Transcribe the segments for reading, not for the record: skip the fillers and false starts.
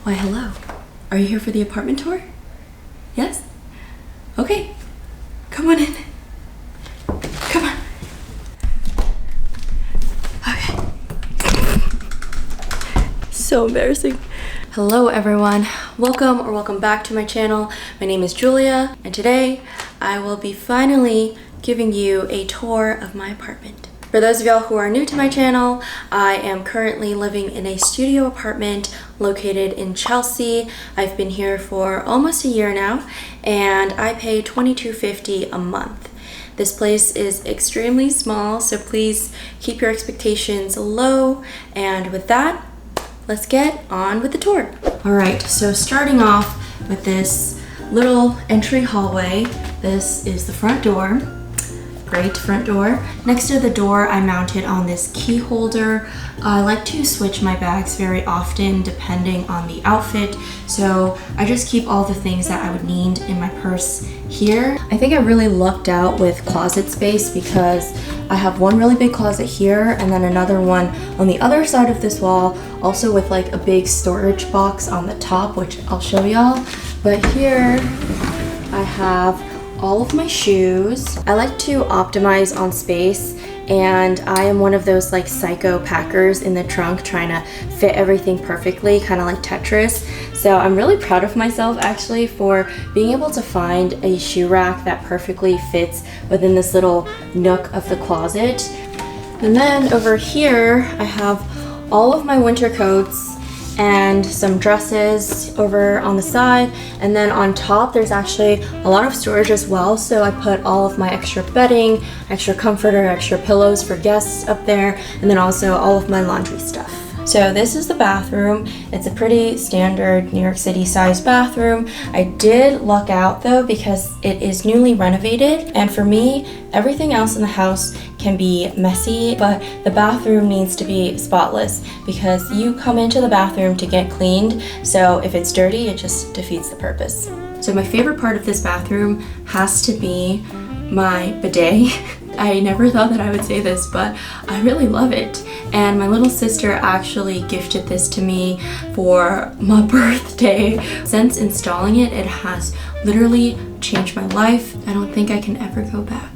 Why, hello. Are you here for the apartment tour? Yes? Okay. Come on in. Come on. Okay. So embarrassing. Hello everyone. Welcome back to my channel. My name is Julia, and today I will be finally giving you a tour of my apartment. For those of y'all who are new to my channel, I am currently living in a studio apartment located in Chelsea. I've been here for almost a year now, and I pay $22.50 a month. This place is extremely small, so please keep your expectations low. And with that, let's get on with the tour. All right, so starting off with this little entry hallway, this is the front door. Great front door. Next to the door, I mounted on this key holder. I like to switch my bags very often depending on the outfit, so I just keep all the things that I would need in my purse here. I think I really lucked out with closet space because I have one really big closet here and then another one on the other side of this wall, also with like a big storage box on the top, which I'll show y'all. But here I have all of my shoes. I like to optimize on space, and I am one of those like psycho packers in the trunk trying to fit everything perfectly, kind of like Tetris. So I'm really proud of myself actually for being able to find a shoe rack that perfectly fits within this little nook of the closet. And then over here I have all of my winter coats and some dresses over on the side, and then on top there's actually a lot of storage as well, so I put all of my extra bedding, extra comforter, extra pillows for guests up there, and then also all of my laundry stuff. So this is the bathroom. It's a pretty standard New York City sized bathroom. I did luck out though because it is newly renovated, and for me, everything else in the house can be messy, but the bathroom needs to be spotless because you come into the bathroom to get cleaned, so if it's dirty, it just defeats the purpose. So my favorite part of this bathroom has to be my bidet. I never thought that I would say this, but I really love it. And my little sister actually gifted this to me for my birthday. Since installing it, it has literally changed my life. I don't think I can ever go back.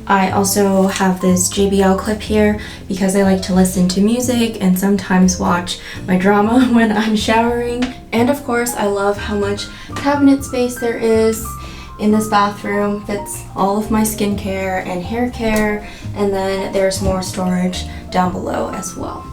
I also have this JBL clip here because I like to listen to music and sometimes watch my drama when I'm showering. And of course, I love how much cabinet space there is in this bathroom. Fits all of my skincare and hair care, and then there's more storage down below as well.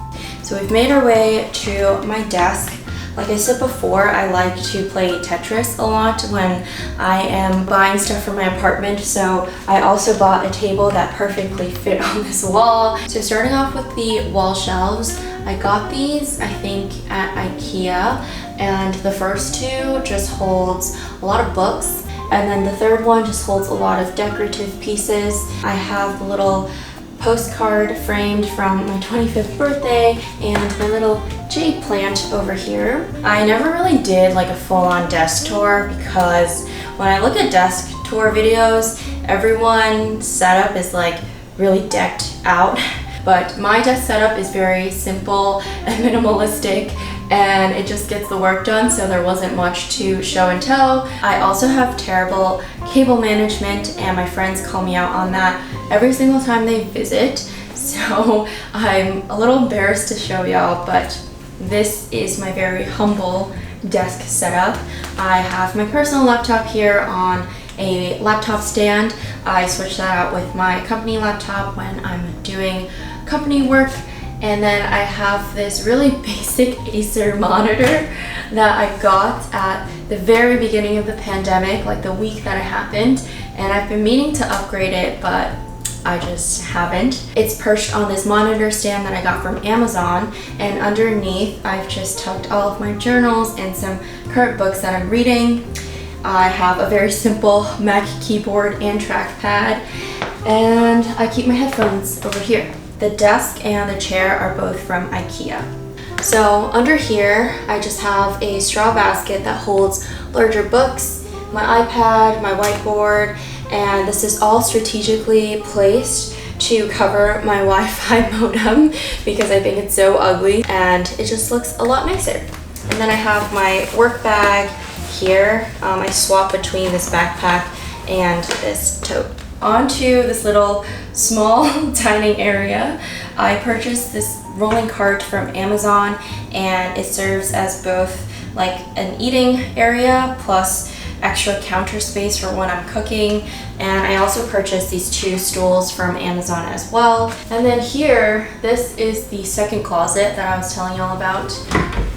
So we've made our way to my desk. Like I said before, I like to play Tetris a lot when I am buying stuff for my apartment, so I also bought a table that perfectly fit on this wall. So starting off with the wall shelves, I got these, I think, at IKEA, and the first two just holds a lot of books, and then the third one just holds a lot of decorative pieces. I have the little postcard framed from my 25th birthday and my little jade plant over here. I never really did like a full-on desk tour because when I look at desk tour videos, everyone's setup is like really decked out. But my desk setup is very simple and minimalistic, and it just gets the work done, so there wasn't much to show and tell. I also have terrible cable management, and my friends call me out on that every single time they visit, so I'm a little embarrassed to show y'all, but this is my very humble desk setup. I have my personal laptop here on a laptop stand. I switch that out with my company laptop when I'm doing company work. And then I have this really basic Acer monitor that I got at the very beginning of the pandemic, like the week that it happened. And I've been meaning to upgrade it, but I just haven't. It's perched on this monitor stand that I got from Amazon, and underneath I've just tucked all of my journals and some current books that I'm reading. I have a very simple Mac keyboard and trackpad, and I keep my headphones over here. The desk and the chair are both from IKEA. So under here, I just have a straw basket that holds larger books, my iPad, my whiteboard, and this is all strategically placed to cover my Wi-Fi modem because I think it's so ugly and it just looks a lot nicer. And then I have my work bag here. I swap between this backpack and this tote. Onto this little small dining area. I purchased this rolling cart from Amazon, and it serves as both like an eating area plus extra counter space for when I'm cooking. And I also purchased these 2 stools from Amazon as well. And then here, this is the second closet that I was telling y'all about.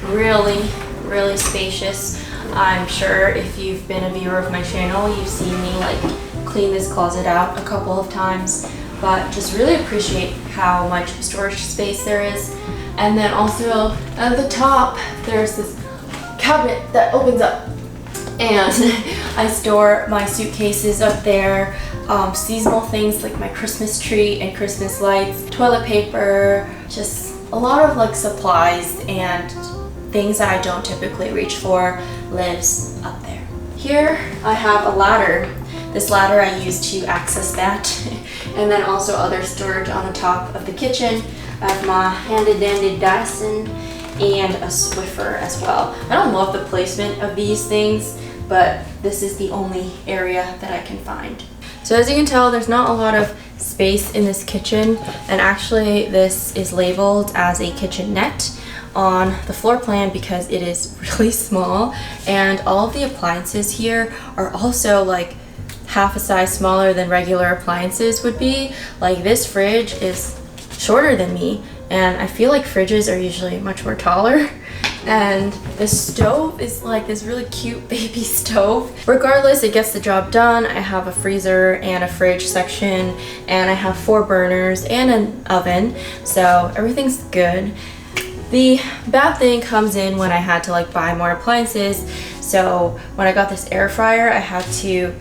Really spacious. I'm sure if you've been a viewer of my channel, you've seen me like clean this closet out a couple of times, but just really appreciate how much storage space there is. And then also at the top, there's this cabinet that opens up, and I store my suitcases up there, seasonal things like my Christmas tree and Christmas lights, toilet paper, just a lot of like supplies and things that I don't typically reach for lives up there. Here I have a ladder. This ladder I use to access that, and then also other storage on the top of the kitchen. I have my handy dandy Dyson and a Swiffer as well. I don't love the placement of these things, but this is the only area that I can find. So as you can tell, there's not a lot of space in this kitchen, and actually this is labeled as a kitchenette on the floor plan because it is really small, and all of the appliances here are also like half a size smaller than regular appliances would be. Like this fridge is shorter than me, and I feel like fridges are usually much more taller. And the stove is like this really cute baby stove. Regardless, it gets the job done. I have a freezer and a fridge section, and I have 4 burners and an oven, so everything's good. The bad thing comes in when I had to like buy more appliances. So when I got this air fryer, I had to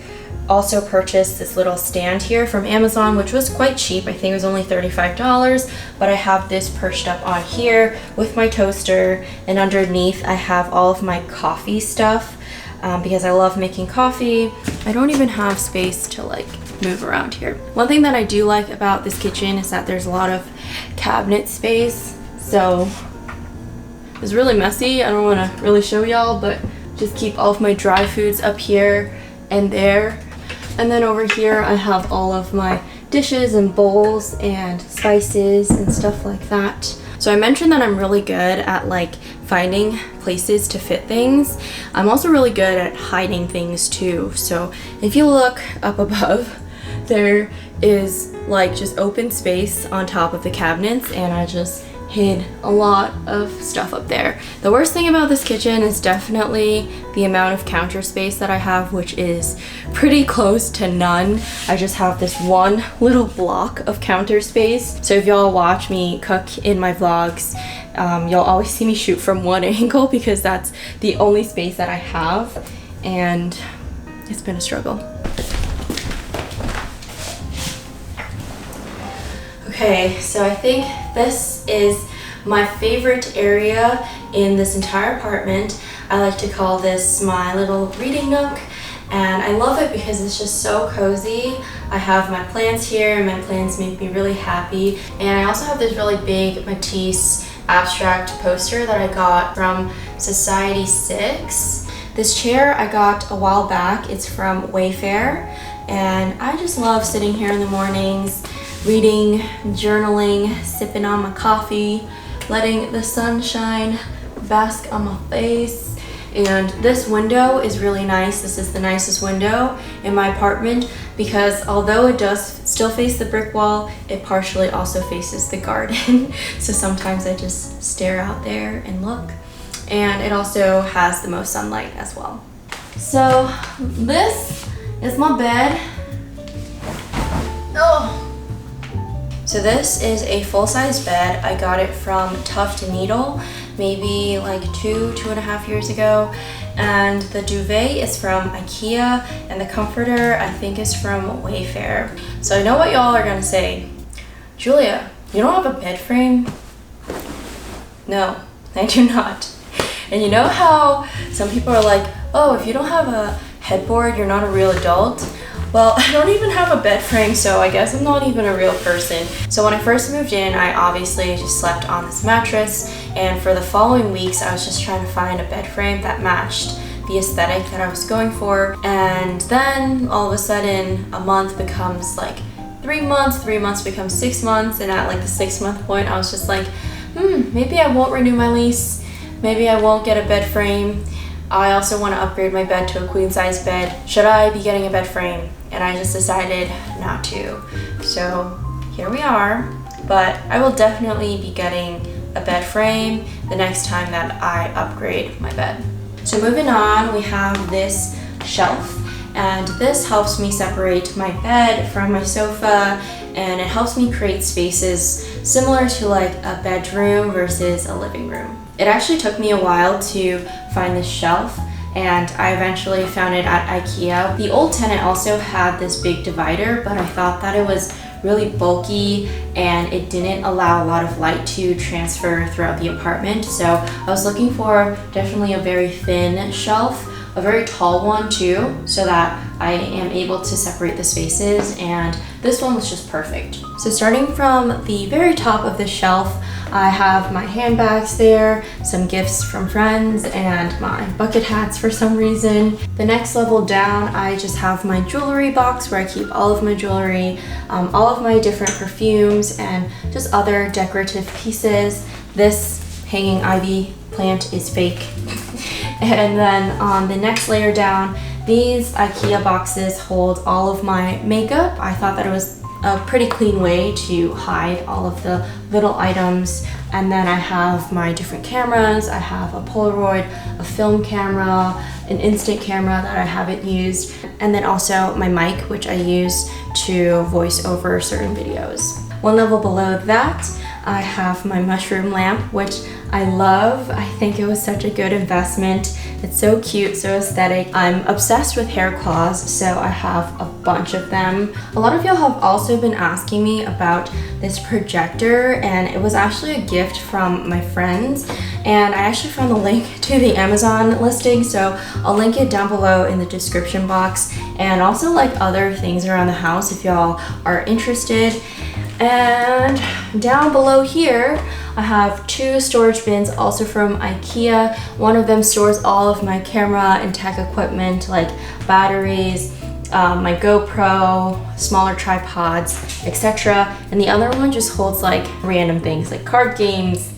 also purchased this little stand here from Amazon, which was quite cheap. I think it was only $35, but I have this perched up on here with my toaster, and underneath I have all of my coffee stuff because I love making coffee. I don't even have space to like move around here. One thing that I do like about this kitchen is that there's a lot of cabinet space, so it's really messy. I don't want to really show y'all, but just keep all of my dry foods up here and there. And then over here I have all of my dishes and bowls and spices and stuff like that. So I mentioned that I'm really good at like finding places to fit things. I'm also really good at hiding things too. So if you look up above, there is like just open space on top of the cabinets, and I just hid a lot of stuff up there. The worst thing about this kitchen is definitely the amount of counter space that I have, which is pretty close to none. I just have this one little block of counter space. So if y'all watch me cook in my vlogs, you'll always see me shoot from one angle because that's the only space that I have, and it's been a struggle. Okay, so I think this is my favorite area in this entire apartment. I like to call this my little reading nook, and I love it because it's just so cozy. I have my plants here, and my plants make me really happy. And I also have this really big Matisse abstract poster that I got from Society 6. This chair I got a while back. It's from Wayfair, and I just love sitting here in the mornings, reading, journaling, sipping on my coffee, letting the sunshine bask on my face. And this window is really nice. This is the nicest window in my apartment because although it does still face the brick wall, it partially also faces the garden. So sometimes I just stare out there and look. And it also has the most sunlight as well. So this is my bed. Oh. So this is a full-size bed. I got it from Tuft & Needle maybe like 2.5 years ago. And the duvet is from IKEA, and the comforter I think is from Wayfair. So I know what y'all are gonna say. Julia, you don't have a bed frame? No, I do not. And you know how some people are like, oh, if you don't have a headboard, you're not a real adult? Well, I don't even have a bed frame, so I guess I'm not even a real person. So when I first moved in, I obviously just slept on this mattress, and for the following weeks, I was just trying to find a bed frame that matched the aesthetic that I was going for. And then all of a sudden, a month becomes like 3 months, 3 months becomes 6 months, and at like the 6-month point, I was just like, maybe I won't renew my lease, maybe I won't get a bed frame. I also want to upgrade my bed to a queen size bed. Should I be getting a bed frame? And I just decided not to. So here we are, but I will definitely be getting a bed frame the next time that I upgrade my bed. So moving on, we have this shelf, and this helps me separate my bed from my sofa, and it helps me create spaces similar to like a bedroom versus a living room. It actually took me a while to find this shelf, and I eventually found it at IKEA. The old tenant also had this big divider, but I thought that it was really bulky and it didn't allow a lot of light to transfer throughout the apartment. So I was looking for definitely a very thin shelf, a very tall one too, so that I am able to separate the spaces, and this one was just perfect. So starting from the very top of the shelf, I have my handbags there, some gifts from friends, and my bucket hats for some reason. The next level down, I just have my jewelry box where I keep all of my jewelry, all of my different perfumes, and just other decorative pieces. This hanging ivy plant is fake. And then on the next layer down, these IKEA boxes hold all of my makeup. I thought that it was a pretty clean way to hide all of the little items. And then I have my different cameras. I have a Polaroid, a film camera, an instant camera that I haven't used, and then also my mic, which I use to voice over certain videos. One level below that, I have my mushroom lamp, which I love. I think it was such a good investment. It's so cute, so aesthetic. I'm obsessed with hair claws, so I have a bunch of them. A lot of y'all have also been asking me about this projector, and it was actually a gift from my friends, and I actually found the link to the Amazon listing, so I'll link it down below in the description box, and also like other things around the house if y'all are interested. And down below here, I have 2 storage bins also from IKEA. One of them stores all of my camera and tech equipment like batteries, my GoPro, smaller tripods, etc. And the other one just holds like random things like card games,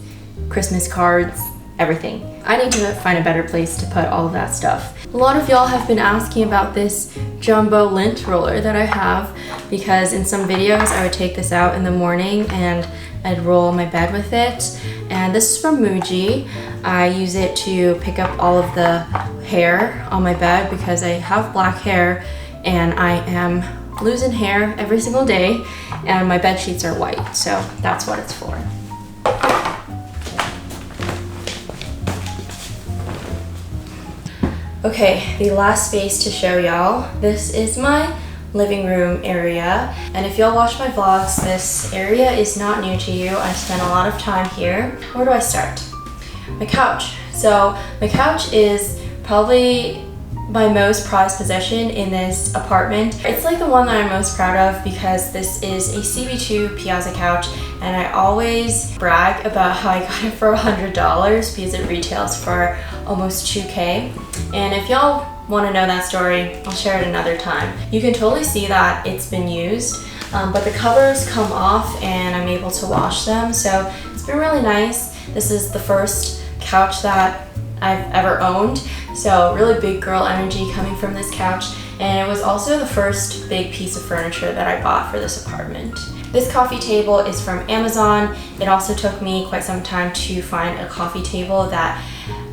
Christmas cards, everything. I need to find a better place to put all of that stuff. A lot of y'all have been asking about this jumbo lint roller that I have, because in some videos I would take this out in the morning and I'd roll my bed with it. And this is from Muji. I use it to pick up all of the hair on my bed because I have black hair and I am losing hair every single day, and my bed sheets are white, so that's what it's for. Okay, the last space to show y'all. This is my living room area, and if y'all watch my vlogs, this area is not new to you. I spent a lot of time here. Where do I start? My couch. So my couch is probably my most prized possession in this apartment. It's like the one that I'm most proud of because this is a CB2 Piazza couch, and I always brag about how I got it for $100 because it retails for almost $2K. And if y'all want to know that story, I'll share it another time. You can totally see that it's been used, but the covers come off and I'm able to wash them, so it's been really nice. This is the first couch that I've ever owned, so really big girl energy coming from this couch, and it was also the first big piece of furniture that I bought for this apartment. This coffee table is from Amazon. It also took me quite some time to find a coffee table that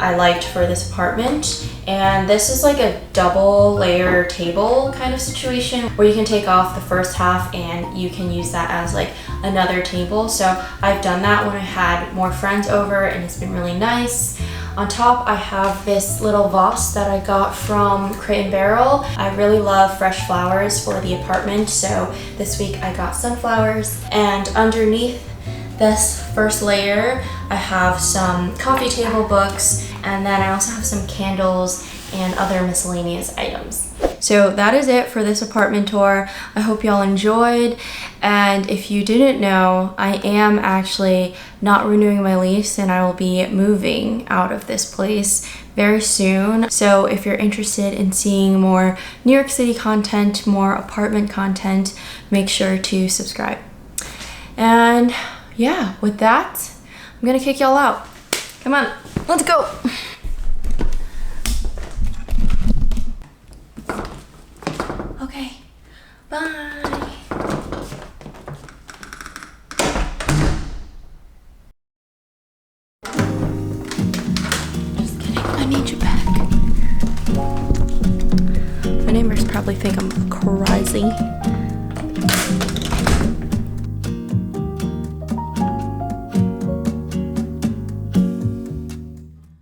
I liked for this apartment, and this is like a double layer table kind of situation where you can take off the first half and you can use that as like another table. So I've done that when I had more friends over, and it's been really nice. On top, I have this little vase that I got from Crate & Barrel. I really love fresh flowers for the apartment, so this week I got sunflowers. And underneath this first layer, I have some coffee table books, and then I also have some candles and other miscellaneous items. So that is it for this apartment tour. I hope y'all enjoyed. And if you didn't know, I am actually not renewing my lease and I will be moving out of this place very soon. So if you're interested in seeing more New York City content, more apartment content, make sure to subscribe. And yeah, with that, I'm gonna kick y'all out. Come on, let's go. Okay, bye. Just kidding, I need you back. My neighbors probably think I'm crazy.